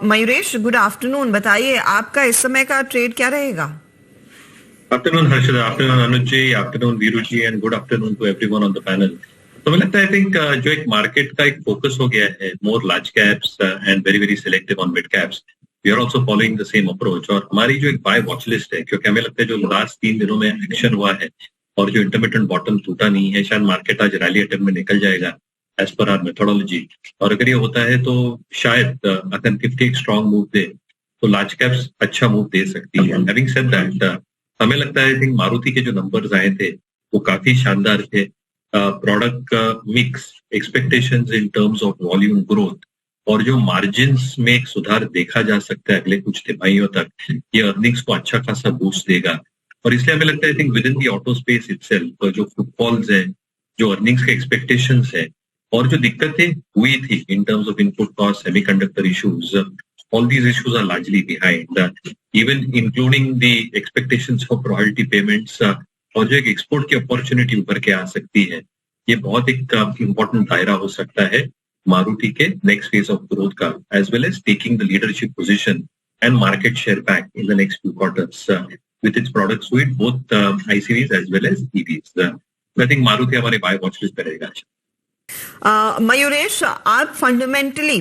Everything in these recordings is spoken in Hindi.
Mayuresh, good afternoon. बताइए आपका इस समय का ट्रेड क्या रहेगा? Afternoon Harshad, afternoon Anuj ji, afternoon Veeru ji and good afternoon to everyone on the panel. तो मुझे लगता है आई थिंक जो एक मार्केट का एक फोकस हो गया है more large caps and very very selective on mid caps. We are also following the same approach और हमारी जो एक बाय वॉच लिस्ट है, क्योंकि हमें लगता है जो लास्ट 3 दिनों में एक्शन हुआ है और जो इंटरमीडिएट बॉटम टूटा नहीं है, शायद मार्केट आज रैली अटेम्प्ट में निकल जाएगा एज पर आवर मेथोडोलॉजी। और अगर ये होता है तो शायद अगर निफ्टी एक स्ट्रॉन्ग मूव दे तो लार्ज कैप्स अच्छा मूव दे सकती है। हैविंग सेड दैट, हमें लगता है आई थिंक मारुति के जो नंबर्स आए थे वो काफी शानदार थे। Product mix, expectations in terms of volume growth और जो मार्जिन्स में एक सुधार देखा जा सकता है अगले कुछ तिमाहियों तक, ये अर्निंग्स को अच्छा खासा बूस्ट देगा। और इसलिए हमें लगता है I think with in the auto space itself जो फुटफॉल्स है, जो अर्निंग्स के एक्सपेक्टेशंस है और जो दिक्कतें हुई थी इन terms of input cost, semiconductor issues, all these issues are largely behind, even including the expectations for royalty payments, और जो एक एक्सपोर्ट की अपॉर्चुनिटी उभर के आ सकती है, ये बहुत एक इम्पोर्टेंट दायरा हो सकता है मारुति के नेक्स्ट फेज ऑफ ग्रोथ का, as well as taking the leadership position and market share back in the next few quarters with its product suite both ICVs as well as EVs. I think Maruti हमारे बाय वॉच लिस्ट पे रहेगा। मयूरेश, आप फंडामेंटली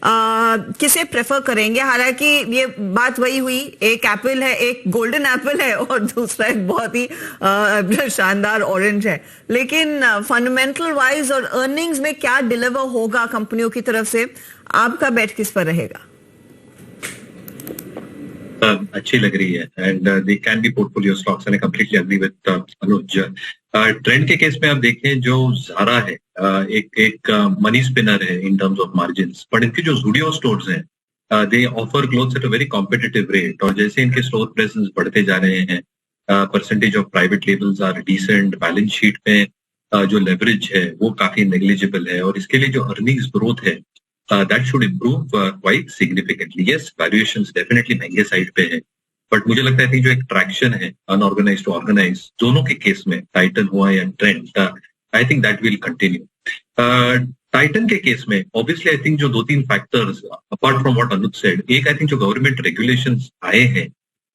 किसे प्रेफर करेंगे? हालांकि ये बात वही हुई, एक एप्पल है, एक गोल्डन एप्पल है और दूसरा एक बहुत ही शानदार ऑरेंज है, लेकिन फंडामेंटल वाइज और अर्निंग्स में क्या डिलीवर होगा कंपनियों की तरफ से, आपका बेट किस पर रहेगा? अच्छी लग रही है and they can be portfolio stocks and I completely agree with Anuj. Trend के केस में आप देखें जो ज़ारा है, एक मनी स्पिनर है in terms of margins, but इनके जो ज़ूडियो स्टोर्स हैं they offer clothes at a very competitive rate और जैसे इनके स्टोर प्रेजेंस बढ़ते जा रहे हैं, percentage of private labels are decent, balance sheet में जो लेवरेज है वो काफी नेग्लिजिबल है और इसके लिए जो अर्निंग्स ग्रोथ है that should improve quite significantly. Yes, valuations definitely महंगे साइड पे है, बट मुझे लगता है कि जो एक ट्रैक्शन है अनऑर्गेनाइज्ड टू ऑर्गेनाइज दोनों के केस में, टाइटन हुआ या trend, I think that will continue. Titan के केस में ऑब्वियसली आई थिंक जो 2-3 factors apart from what Anuj said, एक आई थिंक जो गवर्नमेंट रेगुलेशंस आए हैं,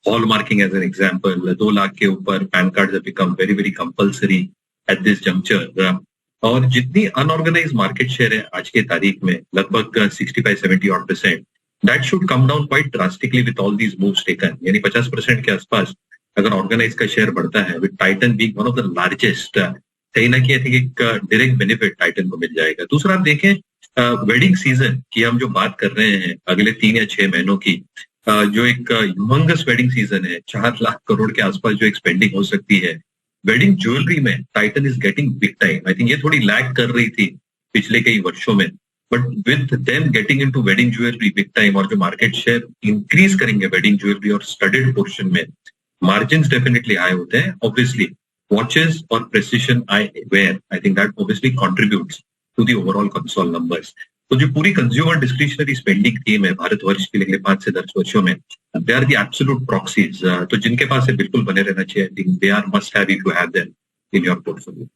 hallmarking as an example, 2 lakh के ऊपर PAN card have become very very compulsory at this juncture, और जितनी अनऑर्गेनाइज मार्केट शेयर है आज के तारीख में लगभग 65-70% that should come down quite drastically with all these moves taken, यानी 50% के आसपास अगर ऑर्गेनाइज का शेयर बढ़ता है with Titan being one of the largest, कहीं ना कहीं आई थिंक एक डायरेक्ट बेनिफिट टाइटन को मिल जाएगा। दूसरा आप देखें वेडिंग सीजन की हम जो बात कर रहे हैं अगले 3 या 6 महीनों की, जो एक ह्यूमंगस वेडिंग सीजन है, 4 लाख करोड़ के आसपास जो एक स्पेंडिंग हो सकती है वेडिंग ज्वेलरी में, Titan is getting big time. I think ये थोड़ी लैग कर रही थी पिछले कई वर्षों में, but with them getting into wedding jewellery big time और जो मार्केट शेयर इंक्रीज करेंगे वेडिंग ज्वेलरी और स्टडेड पोर्शन में, मार्जिन्स डेफिनेटली हाई होते हैं। ऑब्वियसली वॉचेस और precision eyewear, I think that obviously contributes to the overall consol numbers. तो जो पूरी कंज्यूमर डिस्क्रिशनरी स्पेंडिंग थीम है भारतवर्ष के लिए 5 से 10 वर्षों में, they are the absolute proxies, तो जिनके पास है बिल्कुल बने रहना चाहिए। I think they are must have if you have them in your portfolio.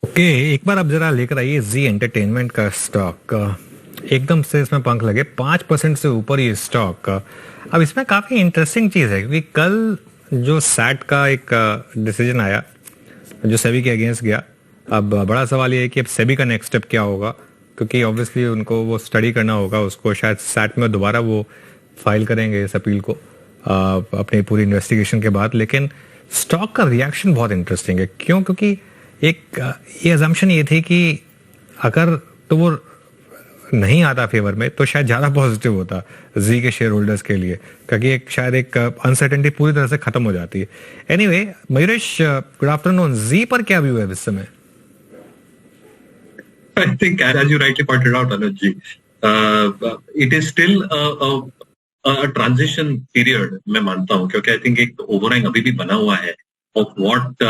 Okay, एक बार आप जरा लेकर आइए जी एंटरटेनमेंट का स्टॉक, एकदम से इसमें पंख लगे, 5% से ऊपर ये स्टॉक। अब इसमें काफी इंटरेस्टिंग चीज है क्योंकि कल जो सैट का एक डिसीजन आया जो सेबी के अगेंस्ट गया, अब बड़ा सवाल ये है कि अब सेबी का नेक्स्ट स्टेप क्या होगा, क्योंकि ऑब्वियसली उनको वो स्टडी करना होगा, उसको शायद सैट में दोबारा वो फाइल करेंगे इस अपील को अपनी पूरी इन्वेस्टिगेशन के बाद। लेकिन स्टॉक का रिएक्शन बहुत इंटरेस्टिंग है। क्यों? क्योंकि एक ये अजम्पशन ये थी कि अगर तो वो नहीं आता फेवर में तो शायद ज़्यादा पॉजिटिव होता जी के शेयर होल्डर्स के लिए, क्योंकि एक शायद एक अनसर्टेनिटी पूरी तरह से खत्म हो जाती है। Anyway, Mayuresh, good afternoon. जी पर क्या व्यू है इस समय? I think, as you rightly pointed out, Anuj ji, it is still a transition period, मैं मानता हूँ, क्योंकि I think एक overhang अभी भी बना हुआ है of what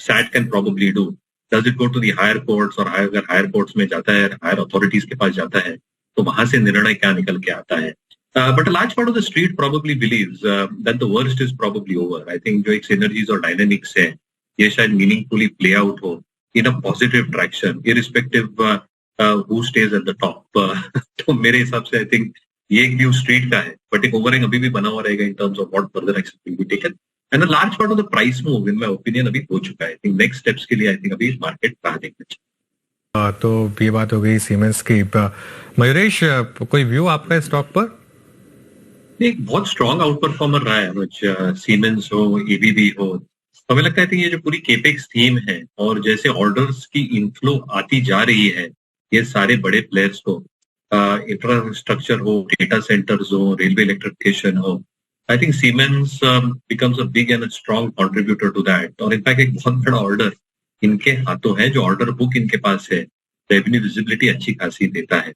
SAT can probably do. Does it go to the higher courts और अगर higher courts में जाता है, higher authorities के पास जाता है, तो वहां से निर्णय क्या निकल के आता है? But a large part of the street probably believes that the worst is probably over. I think जो एक synergies और dynamics है, ये शायद meaningfully play out हो in a positive traction, irrespective who stays at the top. तो मेरे हिसाब से I think ये एक व्यू स्ट्रीट का है, बट एक ओवरहैंग अभी भी बना हुआ रहेगा इन terms of what further action will be taken. And large part of the price move in my opinion अभी हो चुका है। आई थिंक नेक्स्ट स्टेप्स के लिए आई थिंक अभी मार्केट राह देखना चाहिए। तो ये बात हो गई सीमेंस की। मयूरेश, कोई व्यू आपका स्टॉक पर? एक बहुत स्ट्रॉन्ग आउट परफॉर्मर रहा है अनुज, सीमेंस हो, एबीबी हो। हमें लगता है कि ये जो पूरी केपेक्स थीम है और जैसे ऑर्डर्स की इनफ्लो आती जा रही है ये सारे बड़े प्लेयर्स को, इंफ्रास्ट्रक्चर हो, डेटा सेंटर्स हो, रेलवे इलेक्ट्रिफिकेशन हो, I think Siemens becomes a big and strong contributor to that. और इनफैक्ट एक बहुत बड़ा ऑर्डर इनके हाथों है, जो ऑर्डर बुक इनके पास है, रेवेन्यू विजिबिलिटी अच्छी खासी देता है।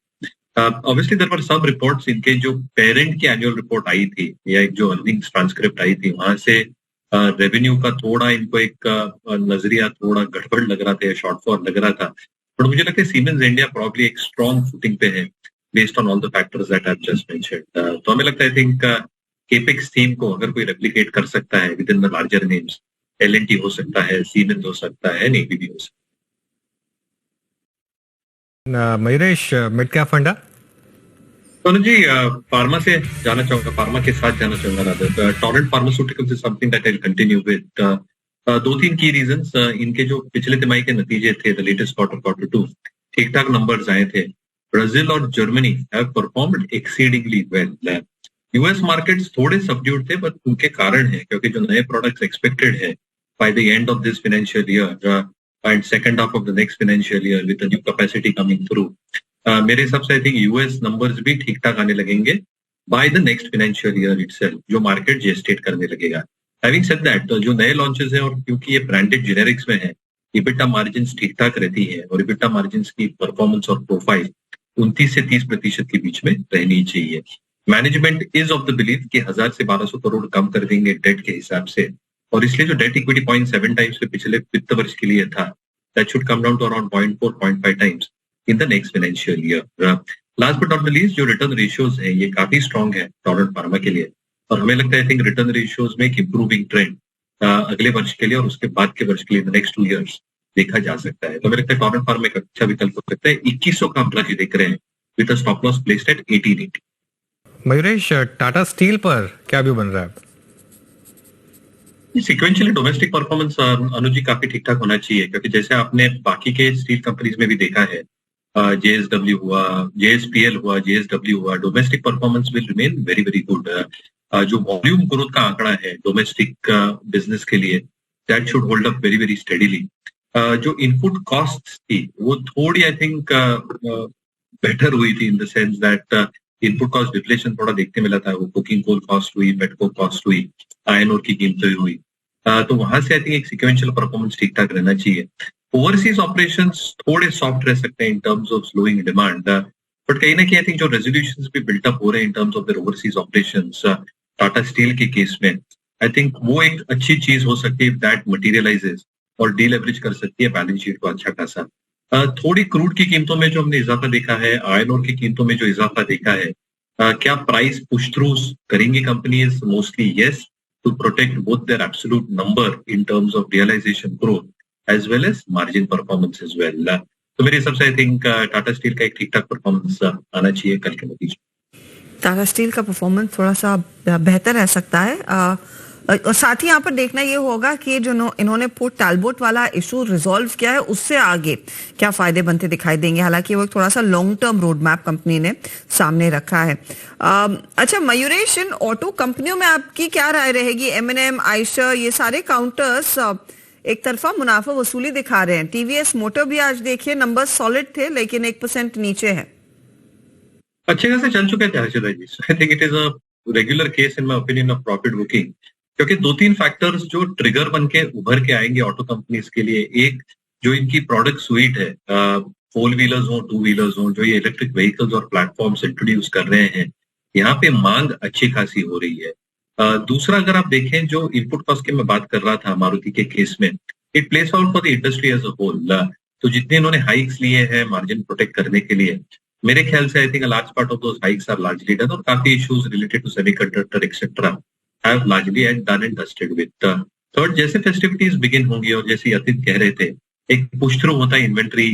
Obviously there were some reports, इनके जो पेरेंट की एनुअल रिपोर्ट आई थी या एक जो अर्निंग्स ट्रांसक्रिप्ट आई थी, वहां से रेवेन्यू का थोड़ा इनको एक नजरिया थोड़ा गड़बड़ लग रहा था, शॉर्टफॉल लग रहा था। बट मुझे लगता है सीमेंस इंडिया प्रॉब्ली एक स्ट्रॉन्ग फुटिंग पे है based on all the factors that I have just mentioned. तो हमें लगता है आई थिंक केपेक्स थीम को अगर कोई रेप्लिकेट कर सकता है within the larger names, LnT हो सकता है, सीमेंस हो सकता है, एबीबी हो सकता है। मयूरेश, मिड कैप फंडा? तो जी फार्मा से जाना चाहूंगा, फार्मा के साथ जाना चाहूंगा। Torrent pharmaceuticals is something that I will continue with. दो तीन की रीजंस, इनके जो पिछले तिमाही के नतीजे थे, द लेटेस्ट क्वार्टर 2 ठीक ठाक नंबर्स आए थे। ब्राजील और Germany have performed exceedingly well. US markets थोड़े सबड्यूड थे, बट उनके कारण है क्योंकि जो नए प्रोडक्ट्स एक्सपेक्टेड है by the end of this financial year and second half of the next financial year with the new capacity coming through, मेरे हिसाब से आई थिंक यूएस नंबर्स भी ठीक ठाक आने लगेंगे by the next financial year itself, जो मार्केट जेस्टेट करने लगेगा। हैविंग सेड दैट, जो नए लॉन्चेस हैं और क्योंकि ये ब्रांडेड जेनेरिक्स में है, इबिटा मार्जिन्स ठीक ठाक रहती है और इबिटा मार्जिन्स की परफॉर्मेंस और प्रोफाइल 29 से 30% के बीच में रहनी चाहिए। Management is of the belief कि 1000 से 1200 करोड़ कम कर देंगे डेट के हिसाब से, और इसलिए जो डेट इक्विटी 0.7 टाइम्स पे पिछले वित्त वर्ष के लिए था, that should come down to around 0.4-0.5 times in the next financial year. Last but not the least, जो रिटर्न रेशियोज है ये काफी स्ट्रॉन्ग है टोरेंट फार्मा के लिए, और हमें लगता है आई थिंक रिटर्न रेशियोज में एक इंप्रूविंग ट्रेंड अगले वर्ष के लिए और उसके बाद के वर्ष के लिए नेक्स्ट 2 इयर्स देखा जा सकता है। तो हमें लगता है टोरेंट फार्मा एक अच्छा विकल्प हो सकता है। 2100 का हम लक्ष्य देख रहे हैं with a stop loss placed at 1880। Mayuresh, Tata steel पर क्या व्यू बन रहा है? सिक्वेंशियली डोमेस्टिक परफॉर्मेंस अनुज जी काफी ठीक ठाक होना चाहिए, क्योंकि जैसे आपने बाकी के स्टील कंपनीज में भी देखा है, जेएसडब्ल्यू हुआ, जेएसपीएल हुआ, जेएसडब्ल्यू हुआ, domestic performance will remain very very good. जो वॉल्यूम ग्रोथ का आंकड़ा है डोमेस्टिक बिजनेस के लिए, that should hold up very very steadily. जो इनपुट कॉस्ट थी वो थोड़ी आई थिंक बेटर हुई थी in the sense that input cost deflation थोड़ा देखने मिला था। वो कुकिंग कोल कॉस्ट हुई, पेटकोक कॉस्ट हुई, आयरन ओर की कीमतें हुई, तो वहां से आई थिंक एक सिक्वेंशियल परफॉर्मेंस ठीक ठाक रहना चाहिए। ओवरसीज ऑपरेशंस थोड़े सॉफ्ट रह सकते हैं इन terms of slowing demand, but कहीं ना कहीं आई थिंक जो रेजोल्यूशंस भी बिल्टअप हो रहे हैं इन terms of their overseas operations Tata steel के केस में, आई थिंक वो एक अच्छी चीज हो सकती है दैट मटीरियलाइजेस और डीलेवरेज कर सकती है बैलेंस शीट को अच्छा खासा। थोड़ी क्रूड की कीमतों में जो हमने इजाफा देखा है, आयरन ओर की कीमतों में जो इजाफा देखा है, क्या प्राइस पुश थ्रूज करेंगी companies? Mostly yes, to protect both their absolute number in terms of realization growth as well as margin performance as well. तो मेरे हिसाब से आई थिंक टाटा स्टील का एक ठीक ठाक परफॉर्मेंस आना चाहिए कल के नतीजे। टाटा स्टील का परफॉर्मेंस थोड़ा सा बेहतर रह सकता है। और साथ ही यहाँ पर देखना ये होगा कि जो इन्होंने पोर्ट टैलबोट वाला इशू रिजॉल्व किया है, उससे आगे क्या फायदे बनते दिखाई देंगे। हालांकि वो थोड़ा सा long term road map company ने सामने रखा है। अच्छा मयूरेश, इन ऑटो कंपनियों में आपकी क्या राय रहेगी? M&M, आयशर, ये सारे काउंटर्स एक तरफा मुनाफा वसूली दिखा रहे हैं। टीवीएस मोटर भी आज देखिए नंबर सॉलिड थे लेकिन 1% नीचे है। अच्छे खासे चल चुके थे Harshada ji. I think it is a regular case in my opinion of profit booking, क्योंकि 2-3 फैक्टर्स जो ट्रिगर बन के उभर के आएंगे ऑटो कंपनीज के लिए। एक, जो इनकी प्रोडक्ट स्वीट है, 4 व्हीलर्स हो, 2 व्हीलर्स हो, जो ये इलेक्ट्रिक व्हीकल्स और प्लेटफॉर्म्स इंट्रोड्यूस कर रहे हैं, यहाँ पे मांग अच्छी खासी हो रही है। दूसरा, अगर आप देखें जो इनपुट कॉस्ट की मैं बात कर रहा था मारुति के केस में, it plays out for the industry as a whole. तो जितने इन्होंने हाइक्स लिए हैं मार्जिन प्रोटेक्ट करने के लिए, मेरे ख्याल से I think a large part of those hikes are largely done, और काफी issues related to semiconductor etcetera have largely done and dusted with. Third, जैसे फेस्टिविटीज बिगिन होंगी और जैसे यतिन कह रहे थे, एक पुश थ्रू होता है इन्वेंट्री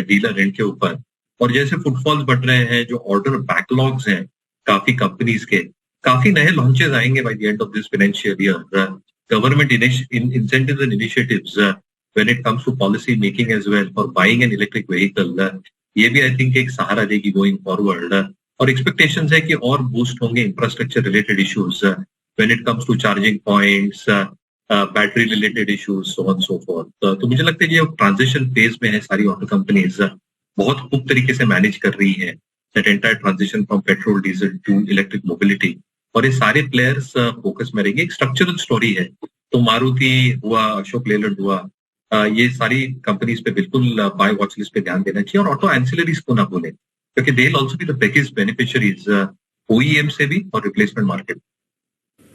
डीलर रेंट के ऊपर, और जैसे फुटफॉल्स बढ़ रहे हैं, जो ऑर्डर बैकलॉग्स हैं काफी कंपनीज के काफी नए लॉन्चेस आएंगे by the end of this financial year. Government incentives and initiatives when it comes to policy making as well for buying an electric vehicle, ये भी आई थिंक एक सहारा देगी गोइंग फॉरवर्ड. और एक्सपेक्टेशंस है कि और बूस्ट होंगे infrastructure related issues when it comes to charging points, battery related issues, so on so fourth. तो मुझे लगता है ये ट्रांजिशन फेज में है. सारी ऑटो कंपनीज बहुत खूब तरीके से मैनेज कर रही है that entire transition from petrol diesel to electric mobility. और ये सारे प्लेयर्स फोकस में रहेंगे. एक स्ट्रक्चरल स्टोरी है. तो मारुति हुआ, अशोक लेलैंड हुआ, ये सारी कंपनीज पे बिल्कुल बाय वॉच लिस्ट पे ध्यान देना चाहिए. और ऑटो एंसिलरीज को ना भूलें, क्योंकि they will also be the biggest beneficiaries OEM से भी और रिप्लेसमेंट मार्केट.